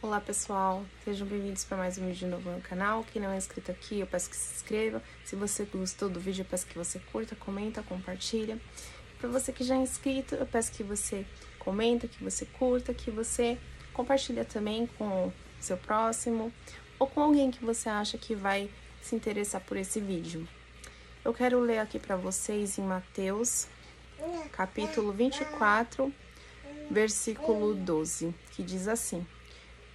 Olá pessoal, sejam bem-vindos para mais um vídeo novo no canal. Quem não é inscrito aqui, eu peço que se inscreva. Se você gostou do vídeo, eu peço que você curta, comenta, compartilha. Para você que já é inscrito, eu peço que você comenta, que você curta, que você compartilha também com o seu próximo ou com alguém que você acha que vai se interessar por esse vídeo. Eu quero ler aqui para vocês em Mateus, capítulo 24, versículo 12, que diz assim: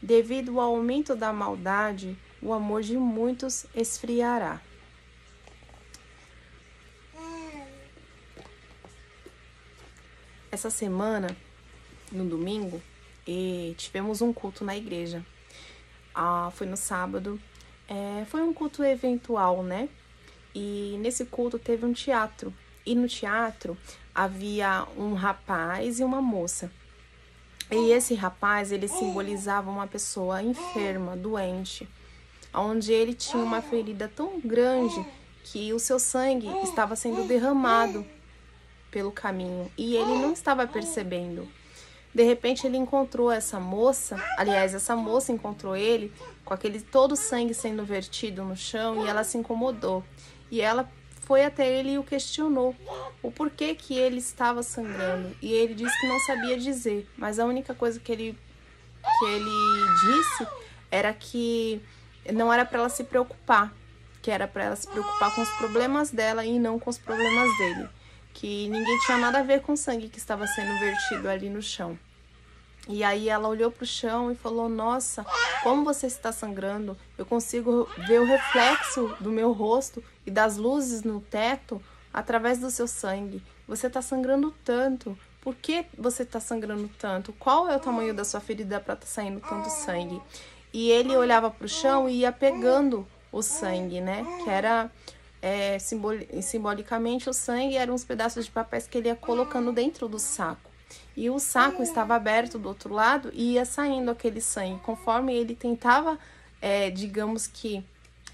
devido ao aumento da maldade, o amor de muitos esfriará. Essa semana, no domingo, tivemos um culto na igreja. Foi no sábado. Foi um culto eventual, né? E nesse culto teve um teatro. E no teatro havia um rapaz e uma moça. E esse rapaz, ele simbolizava uma pessoa enferma, doente, onde ele tinha uma ferida tão grande que o seu sangue estava sendo derramado pelo caminho e ele não estava percebendo. De repente ele encontrou essa moça, aliás, essa moça encontrou ele com aquele todo o sangue sendo vertido no chão e ela se incomodou. E ela foi até ele e o questionou o porquê que ele estava sangrando. E ele disse que não sabia dizer, mas a única coisa que ele disse era que não era para ela se preocupar, que era para ela se preocupar com os problemas dela e não com os problemas dele, que ninguém tinha nada a ver com o sangue que estava sendo vertido ali no chão. E aí ela olhou para o chão e falou: nossa, como você está sangrando, eu consigo ver o reflexo do meu rosto e das luzes no teto através do seu sangue. Você está sangrando tanto. Por que você está sangrando tanto? Qual é o tamanho da sua ferida para estar saindo tanto sangue? E ele olhava para o chão e ia pegando o sangue, né? Que era simbolicamente o sangue eram uns pedaços de papéis que ele ia colocando dentro do saco. E o saco estava aberto do outro lado e ia saindo aquele sangue. Conforme ele tentava, digamos que,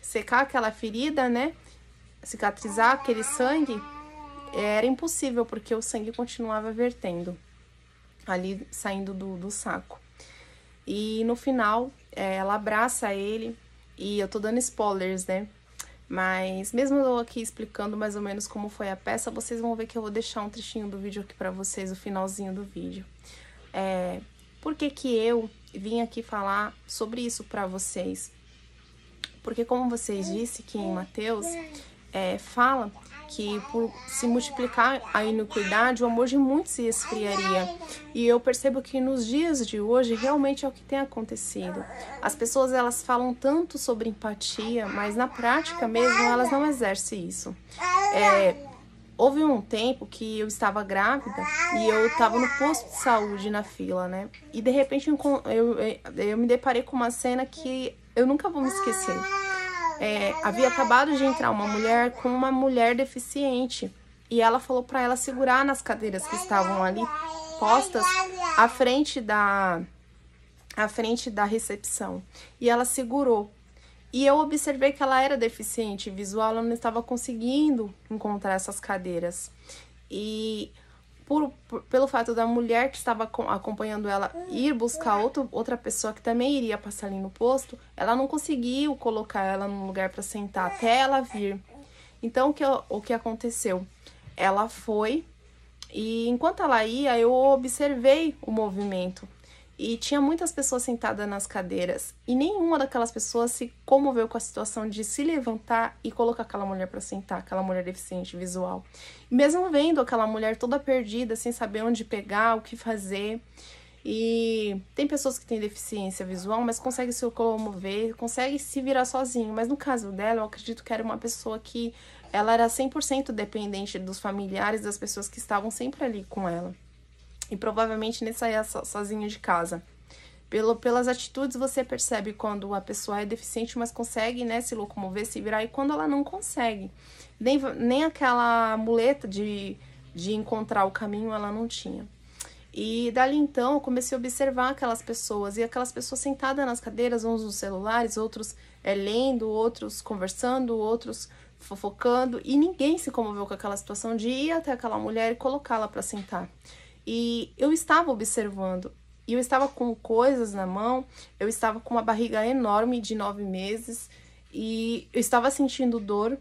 secar aquela ferida, né? Cicatrizar aquele sangue, era impossível, porque o sangue continuava vertendo ali, saindo do saco. E no final, ela abraça ele, e eu tô dando spoilers, né? Mas mesmo eu aqui explicando mais ou menos como foi a peça, vocês vão ver que eu vou deixar um trechinho do vídeo aqui pra vocês, o finalzinho do vídeo. Por que que eu vim aqui falar sobre isso pra vocês? Porque como vocês disseram que em Mateus, fala que por se multiplicar a iniquidade, o amor de muitos se esfriaria. E eu percebo que nos dias de hoje, realmente é o que tem acontecido. As pessoas, elas falam tanto sobre empatia, mas na prática mesmo, elas não exercem isso. Houve um tempo que eu estava grávida e eu estava no posto de saúde na fila, né? E de repente eu me deparei com uma cena que eu nunca vou me esquecer. Havia acabado de entrar uma mulher com uma mulher deficiente e ela falou para ela segurar nas cadeiras que estavam ali postas à frente da recepção. E ela segurou. E eu observei que ela era deficiente visual, ela não estava conseguindo encontrar essas cadeiras. E pelo fato da mulher que estava acompanhando ela ir buscar outra pessoa que também iria passar ali no posto, ela não conseguiu colocar ela num lugar para sentar até ela vir. Então, o que aconteceu? Ela foi e enquanto ela ia, eu observei o movimento. E tinha muitas pessoas sentadas nas cadeiras e nenhuma daquelas pessoas se comoveu com a situação de se levantar e colocar aquela mulher para sentar, aquela mulher deficiente visual. E mesmo vendo aquela mulher toda perdida, sem saber onde pegar, o que fazer. E tem pessoas que têm deficiência visual, mas conseguem se locomover, conseguem se virar sozinho. Mas no caso dela, eu acredito que era uma pessoa que ela era 100% dependente dos familiares, das pessoas que estavam sempre ali com ela. E provavelmente nem saía sozinho de casa. Pelas atitudes você percebe quando a pessoa é deficiente, mas consegue, né, se locomover, se virar, e quando ela não consegue. Nem aquela muleta de encontrar o caminho ela não tinha. E dali então eu comecei a observar aquelas pessoas, e aquelas pessoas sentadas nas cadeiras, uns nos celulares, outros lendo, outros conversando, outros fofocando, e ninguém se comoveu com aquela situação de ir até aquela mulher e colocá-la para sentar. E eu estava observando E eu estava com coisas na mão, eu estava com uma barriga enorme de 9 meses e eu estava sentindo dor.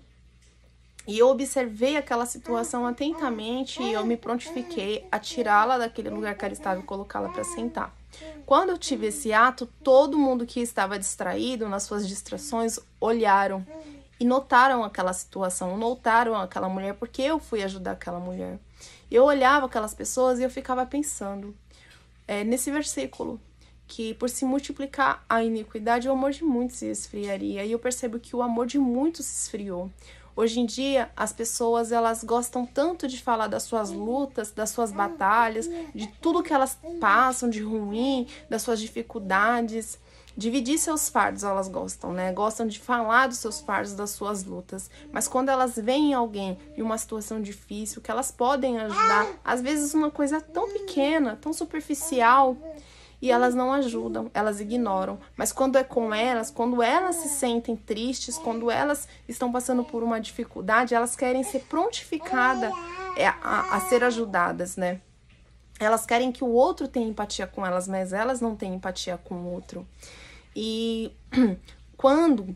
E eu observei aquela situação atentamente e eu me prontifiquei a tirá-la daquele lugar que ela estava e colocá-la para sentar. Quando eu tive esse ato, todo mundo que estava distraído nas suas distrações olharam e notaram aquela situação, notaram aquela mulher, porque eu fui ajudar aquela mulher. Eu olhava aquelas pessoas e eu ficava pensando nesse versículo, que por se multiplicar a iniquidade, o amor de muitos se esfriaria. E eu percebo que o amor de muitos se esfriou. Hoje em dia, as pessoas, elas gostam tanto de falar das suas lutas, das suas batalhas, de tudo que elas passam de ruim, das suas dificuldades. Dividir seus fardos, elas gostam, né? Gostam de falar dos seus fardos, das suas lutas. Mas quando elas veem alguém em uma situação difícil, que elas podem ajudar, às vezes uma coisa tão pequena, tão superficial, e elas não ajudam, elas ignoram. Mas quando é com elas, quando elas se sentem tristes, quando elas estão passando por uma dificuldade, elas querem ser prontificadas a ser ajudadas, né? Elas querem que o outro tenha empatia com elas, mas elas não têm empatia com o outro. E quando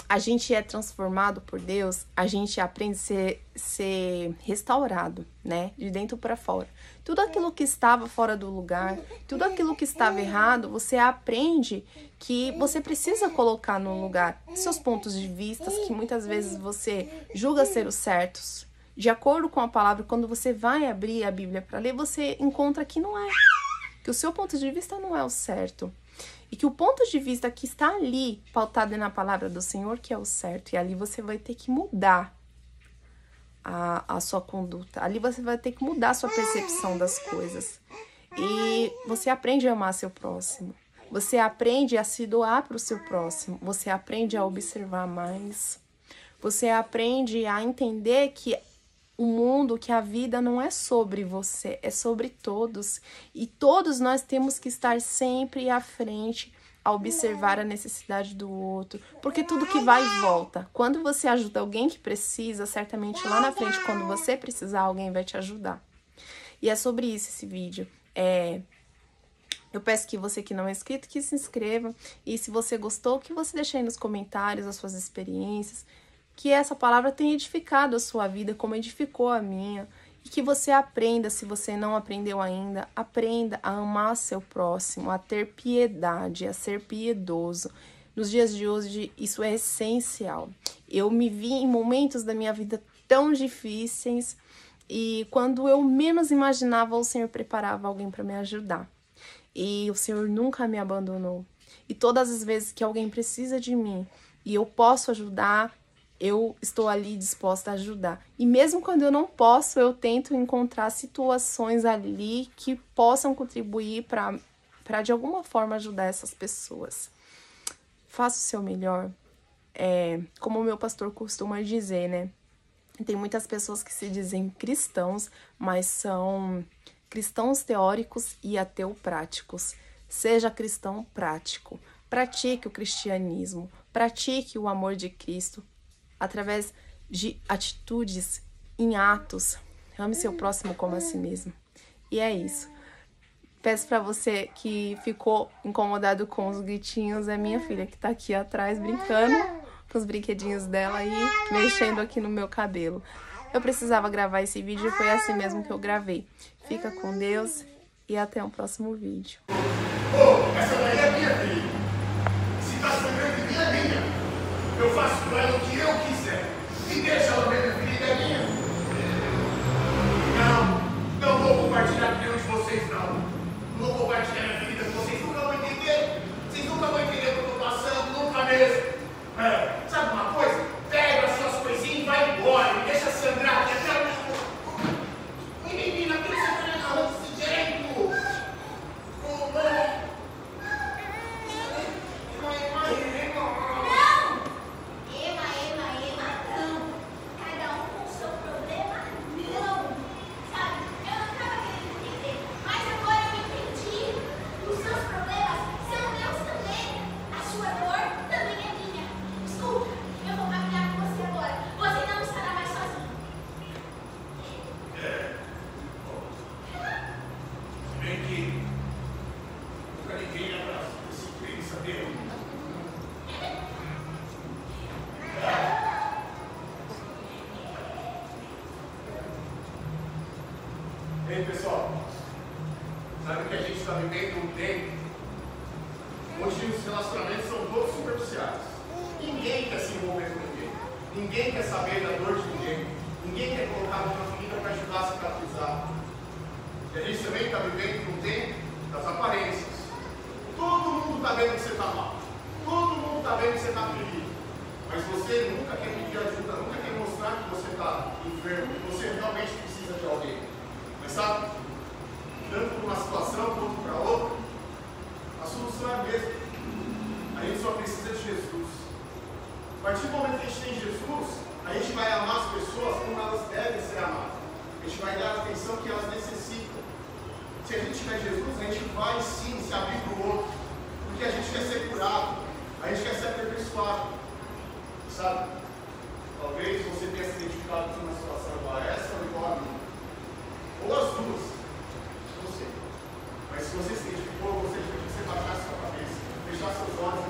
a gente é transformado por Deus, a gente aprende a ser restaurado, né? De dentro para fora. Tudo aquilo que estava fora do lugar, tudo aquilo que estava errado, você aprende que você precisa colocar no lugar seus pontos de vista, que muitas vezes você julga ser os certos. De acordo com a palavra, quando você vai abrir a Bíblia para ler, você encontra que não é. Que o seu ponto de vista não é o certo. E que o ponto de vista que está ali, pautado na palavra do Senhor, que é o certo. E ali você vai ter que mudar a sua conduta. Ali você vai ter que mudar a sua percepção das coisas. E você aprende a amar seu próximo. Você aprende a se doar para o seu próximo. Você aprende a observar mais. Você aprende a entender que o mundo, que a vida não é sobre você, é sobre todos. E todos nós temos que estar sempre à frente a observar a necessidade do outro. Porque tudo que vai e volta. Quando você ajuda alguém que precisa, certamente lá na frente, quando você precisar, alguém vai te ajudar. E é sobre isso esse vídeo. Eu peço que você que não é inscrito, que se inscreva. E se você gostou, que você deixe aí nos comentários as suas experiências. Que essa palavra tenha edificado a sua vida como edificou a minha. E que você aprenda, se você não aprendeu ainda, aprenda a amar seu próximo, a ter piedade, a ser piedoso. Nos dias de hoje, isso é essencial. Eu me vi em momentos da minha vida tão difíceis e quando eu menos imaginava, o Senhor preparava alguém para me ajudar. E o Senhor nunca me abandonou. E todas as vezes que alguém precisa de mim e eu posso ajudar, eu estou ali disposta a ajudar. E mesmo quando eu não posso, eu tento encontrar situações ali que possam contribuir para de alguma forma ajudar essas pessoas. Faça o seu melhor. Como o meu pastor costuma dizer, né? Tem muitas pessoas que se dizem cristãos, mas são cristãos teóricos e ateu práticos. Seja cristão prático. Pratique o cristianismo. Pratique o amor de Cristo. Através de atitudes, em atos. Ame seu próximo como a si mesmo. E é isso. Peço para você que ficou incomodado com os gritinhos, é minha filha que tá aqui atrás brincando com os brinquedinhos dela e mexendo aqui no meu cabelo. Eu precisava gravar esse vídeo e foi assim mesmo que eu gravei. Fica com Deus e até o próximo vídeo. Essa daí é minha filha. Se tá sangrando de minha, é minha. Eu faço com ela o que eu quiser. E deixa ela ver minha filha, é minha. Não vou compartilhar com nenhum de vocês, não. Não vou compartilhar minha vida com vocês. Nunca vão entender. Vocês nunca vão entender o que eu tô passando, nunca mesmo. Sabe uma coisa? Pega as suas coisinhas e vai embora. Me deixa sangrar. Oi, menina, por que você tá na rua desse jeito? Deus. Ei, pessoal, sabe que a gente está vivendo um tempo onde os relacionamentos são todos superficiais. Ninguém quer se envolver com ninguém. Ninguém quer saber da dor de ninguém. Ninguém quer colocar uma ferida para ajudar a cicatrizar. E a gente também está vivendo um tempo das aparências. Todo mundo está vendo que você está mal. Todo mundo está vendo que você está ferido. Mas você nunca quer pedir ajuda, nunca quer mostrar que você está enfermo, que você realmente precisa de alguém. Mas sabe, tanto para uma situação quanto para outra, a solução é a mesma. A gente só precisa de Jesus. A partir do momento que a gente tem Jesus, a gente vai amar as pessoas como elas devem ser amadas. A gente vai dar a atenção que elas necessitam. Se a gente tiver Jesus, a gente vai sim se abrir para o outro. Porque a gente quer ser curado, a gente quer ser aperfeiçoado. Sabe? Talvez você tenha se identificado com uma situação igual a essa ou igual a mim. Ou as duas. Não sei. Mas se você se identificou, você tem que baixar a sua cabeça, fechar seus olhos.